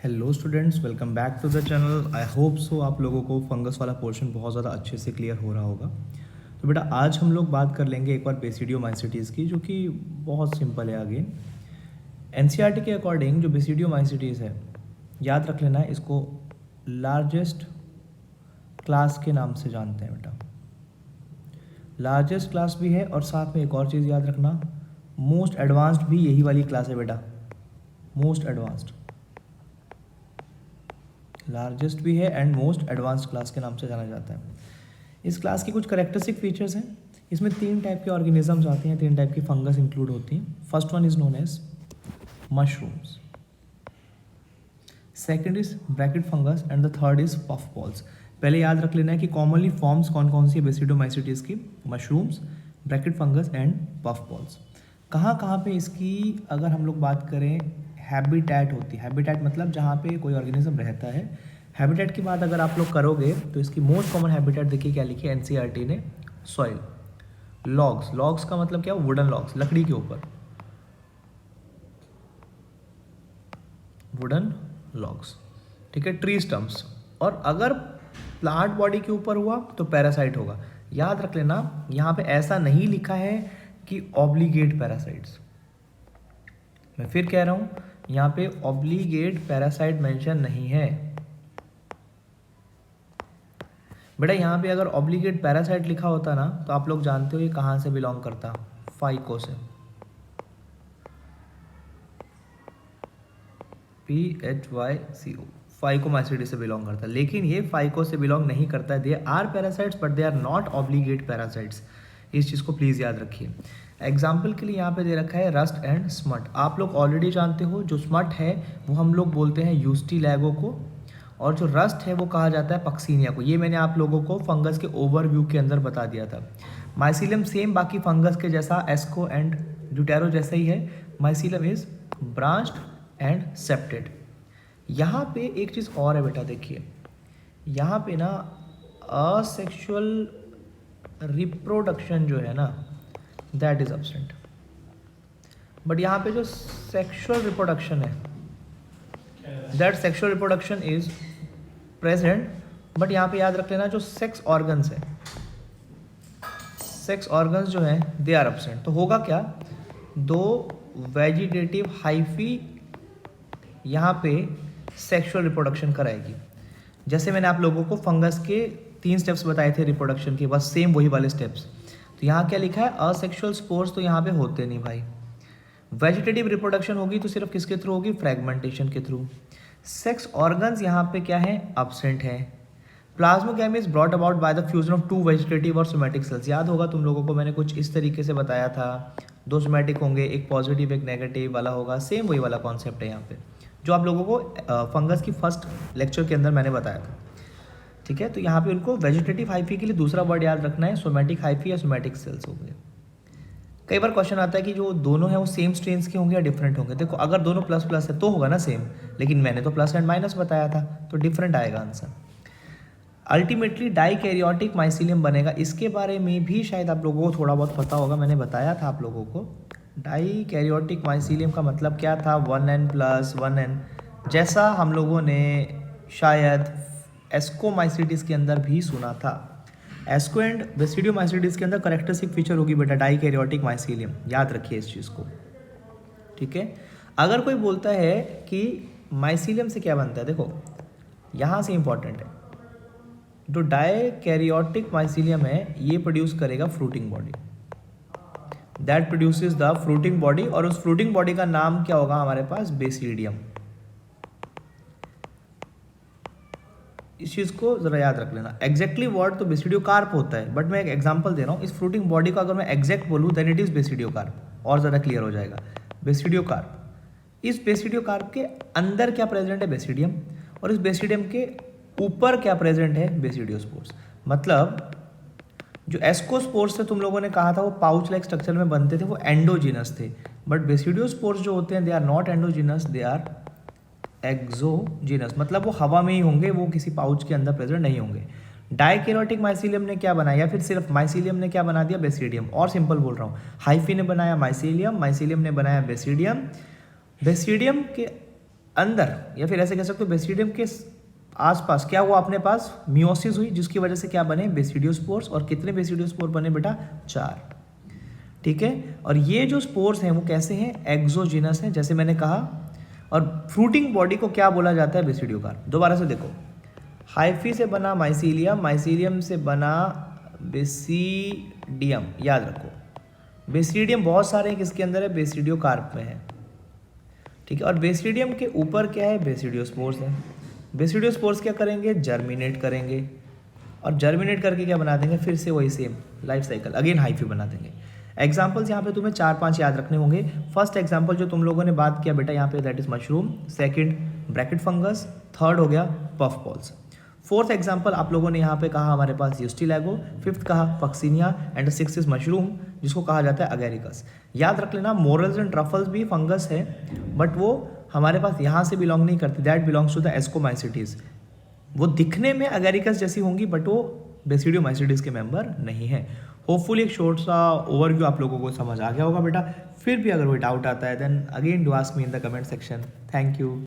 Hello students, welcome back to the channel. I hope so आप लोगों को fungus वाला पोर्शन बहुत ज़्यादा अच्छे से क्लियर हो रहा होगा। तो बेटा आज हम लोग बात कर लेंगे एक बार बेसिडियोमाइसीटीज़ की, जो कि बहुत सिंपल है। आगे एनसीईआरटी के अकॉर्डिंग जो बेसिडियोमाइसीटीज़ है, याद रख लेना है, इसको लार्जेस्ट क्लास के नाम से जानते हैं बेटा। लार्जेस्ट क्लास भी है और साथ में एक और चीज़ याद रखना, मोस्ट एडवांस्ड भी यही वाली क्लास है बेटा। मोस्ट एडवांस्ड, लार्जेस्ट भी है एंड मोस्ट एडवांस्ड क्लास के नाम से जाना जाता है। इस क्लास की कुछ करेक्टरिस्टिक फीचर्स हैं। इसमें 3 टाइप के ऑर्गेनिजम्स आते हैं, 3 टाइप की फंगस इंक्लूड होती हैं। First one is known as mushrooms, second is bracket fungus and the third is puff balls. पहले याद रख लेना है कि कॉमनली फॉर्म्स कौन कौन सी है बेसिडोमाइसीटीज़ की, mushrooms, bracket fungus and puff balls. कहाँ कहाँ पे इसकी अगर हम लोग बात करें हैबिटेट होती है। हैबिटेट मतलब जहाँ पे कोई ऑर्गेनिज्म रहता है। हैबिटेट की बात अगर आप लोग करोगे तो इसकी मोस्ट कॉमन हैबिटेट देखिए क्या लिखी है एनसीईआरटी ने, सॉइल। लॉग्स, लॉग्स का मतलब क्या, वुडन लॉग्स, लकड़ी के ऊपर, वुडन लॉग्स, ठीक है। ट्री स्टम्प्स, और अगर प्लांट बॉडी के ऊपर हुआ तो पैरासाइट होगा। याद रख लेना, यहाँ पे ऐसा नहीं लिखा है कि ऑब्लिगेट पैरासाइट्स। मैं फिर कह रहा हूँ, यहाँ पे ऑब्लिगेट पैरासाइट मेंशन नहीं है बेटा। यहाँ पे अगर ऑब्लिगेट पैरासाइट लिखा होता ना तो आप लोग जानते हो ये कहाँ से बिलोंग करता, फाइको से, PHYCO, फाइकोमाइसीटी से बिलोंग करता है। लेकिन ये फाइको से बिलोंग नहीं करता है। They are parasites but they are not obligate parasites. इस चीज़ को प्लीज़ याद रखिए। एग्जाम्पल के लिए यहाँ पे दे रखा है रस्ट एंड स्मट। आप लोग ऑलरेडी जानते हो जो स्मट है वो हम लोग बोलते हैं यूस्टीलैगो को, और जो रस्ट है वो कहा जाता है पक्सीनिया को। ये मैंने आप लोगों को फंगस के ओवरव्यू के अंदर बता दिया था। माइसीलियम सेम बाकी फंगस के जैसा, एस्को एंड ड्यूटेरो जैसा ही है। Mycelium is branched and septate. यहाँ पे एक चीज़ और है बेटा, देखिए यहाँ पे ना असेक्सुअल रिप्रोडक्शन जो है ना, दैट इज एब्सेंट। बट यहाँ पे जो सेक्सुअल रिप्रोडक्शन है, that sexual reproduction is present. But यहाँ पे याद रख लेना जो सेक्स ऑर्गन्स है, सेक्स ऑर्गन्स जो हैं दे आर एब्सेंट। तो होगा क्या, 2 वेजिटेटिव हाइफी यहाँ पे सेक्सुअल रिप्रोडक्शन कराएगी। जैसे मैंने आप लोगों को फंगस के 3 स्टेप्स बताए थे रिप्रोडक्शन के, बस सेम वही वाले स्टेप्स। तो यहाँ क्या लिखा है, असेक्सुअल स्पोर्स तो यहाँ पे होते नहीं भाई। वेजिटेटिव रिप्रोडक्शन होगी तो सिर्फ किसके थ्रू होगी, फ्रेगमेंटेशन के थ्रू। सेक्स ऑर्गन्स यहाँ पे क्या है, एब्सेंट है। Plasmogamy is brought about by the fusion of 2 vegetative और सोमैटिक सेल्स। याद होगा तुम लोगों को मैंने कुछ इस तरीके से बताया था, 2 सोमैटिक होंगे, एक पॉजिटिव एक नेगेटिव वाला होगा। सेम वही वाला कॉन्सेप्ट है यहाँ पे, जो आप लोगों को फंगस की फर्स्ट लेक्चर के अंदर मैंने बताया था, ठीक है। तो यहाँ पे उनको वेजिटेटिव हाइफी के लिए दूसरा वर्ड याद रखना है, सोमैटिक हाइफी या सोमैटिक सेल्स हो गए। कई बार क्वेश्चन आता है कि जो दोनों हैं वो सेम स्ट्रेन्स के होंगे या डिफरेंट होंगे। देखो अगर दोनों प्लस प्लस है तो होगा ना सेम, लेकिन मैंने तो प्लस एंड माइनस बताया था तो डिफरेंट आएगा आंसर। अल्टीमेटली डाइकैरियोटिक माइसीलियम बनेगा। इसके बारे में भी शायद आप लोगों को थोड़ा बहुत पता होगा, मैंने बताया था आप लोगों को। डाइकैरियोटिक माइसीलियम का मतलब क्या था, 1n + 1n, जैसा हम लोगों ने शायद एस्कोमाइसीटीज़ के अंदर भी सुना था। एस्को एंड बेसिडियोमाइसीटीज़ के अंदर करेक्टरिस्टिक फीचर होगी बेटा डाइकैरियोटिक माइसीलियम, याद रखिए इस चीज़ को, ठीक है। अगर कोई बोलता है कि माइसीलियम से क्या बनता है, देखो यहाँ से इंपॉर्टेंट है, जो डाइकैरियोटिक माइसीलियम है ये प्रोड्यूस करेगा fruiting body, that produces the fruiting body, और उस फ्रूटिंग बॉडी का नाम क्या होगा हमारे पास, बेसिडियम। इस चीज़ को ज़रा याद रख लेना। एग्जैक्टली वर्ड तो बेसिडियोकार्प होता है, बट मैं एक एग्जांपल दे रहा हूँ। इस फ्रूटिंग बॉडी को अगर मैं एग्जैक्ट बोलूँ देन इट इज़ बेसिडियोकार्प, और ज़्यादा क्लियर हो जाएगा। बेसिडियोकार्प, इस बेसिडियोकार्प के अंदर क्या प्रेजेंट है, बेसिडियम, और इस बेसिडियम के ऊपर क्या प्रेजेंट है, बेसिडियोस्पोर्स। मतलब जो एस्कोस्पोर्स थे तुम लोगों ने कहा था वो पाउच लाइक स्ट्रक्चर में बनते थे, वो एंडोजिनस थे। बट बेसिडियोस्पोर्स जो होते हैं they are not endogenous, they are exogenous, मतलब वो हवा में ही होंगे, वो किसी पाउच के अंदर प्रेजेंट नहीं होंगे। डाइकैरियोटिक माइसीलियम ने क्या बनाया, या फिर सिर्फ माइसीलियम ने क्या बना दिया, बेसिडियम। और सिंपल बोल रहा हूँ, हाइफी ने बनाया माइसीलियम, माइसीलियम ने बनाया बेसिडियम। बेसिडियम के अंदर, या फिर ऐसे कह सकते हो बेसिडियम के आसपास क्या हुआ, अपने पास मियोसिस हुई, जिसकी वजह से क्या बने, बेसिडियोस्पोर्स। और कितने बेसिडियोस्पोर बने बेटा, 4। ठीक है, और ये जो स्पोर्स हैं वो कैसे हैं, एक्सोजिनस हैं, जैसे मैंने कहा। और फ्रूटिंग बॉडी को क्या बोला जाता है, बेसिडियोकार्प। दोबारा से देखो, हाइफी से बना माइसीलियम, माइसीलियम से बना बेसिडियम, याद रखो। बेसिडियम बहुत सारे हैं, किसके अंदर है, बेसिडियोकार्प में है। ठीक है, और बेसिडियम के ऊपर क्या है, बेसिडियोस्पोर्स है। बेसिडियोस्पोर्स क्या करेंगे, जर्मिनेट करेंगे, और जर्मिनेट करके क्या बना देंगे, फिर से वही same life cycle, again hyphae बना देंगे। एग्जाम्पल्स यहाँ पे तुम्हें 4-5 याद रखने होंगे। फर्स्ट एग्जाम्पल जो तुम लोगों ने बात किया बेटा यहाँ पे, that is mushroom. Second bracket fungus. Third हो गया पफ बॉल्स। फोर्थ एग्जाम्पल आप लोगों ने यहाँ पे कहा हमारे पास यूस्टिलैगो। फिफ्थ कहा Puccinia, and six is mushroom, जिसको कहा जाता है अगेरिकस। याद रख लेना, मोरल्स एंड ट्रफल्स भी फंगस है, बट वो हमारे पास यहाँ से बिलोंग नहीं करती, that belongs to the ascomycetes. वो दिखने में अगेरिकस जैसी होंगी, बट वो बेसिडियोमाइसिटीज के मेंबर नहीं है। होपफुली एक शॉर्ट सा ओवरव्यू आप लोगों को समझ आ गया होगा बेटा। फिर भी अगर कोई डाउट आता है then again do ask me in the comment section. Thank you.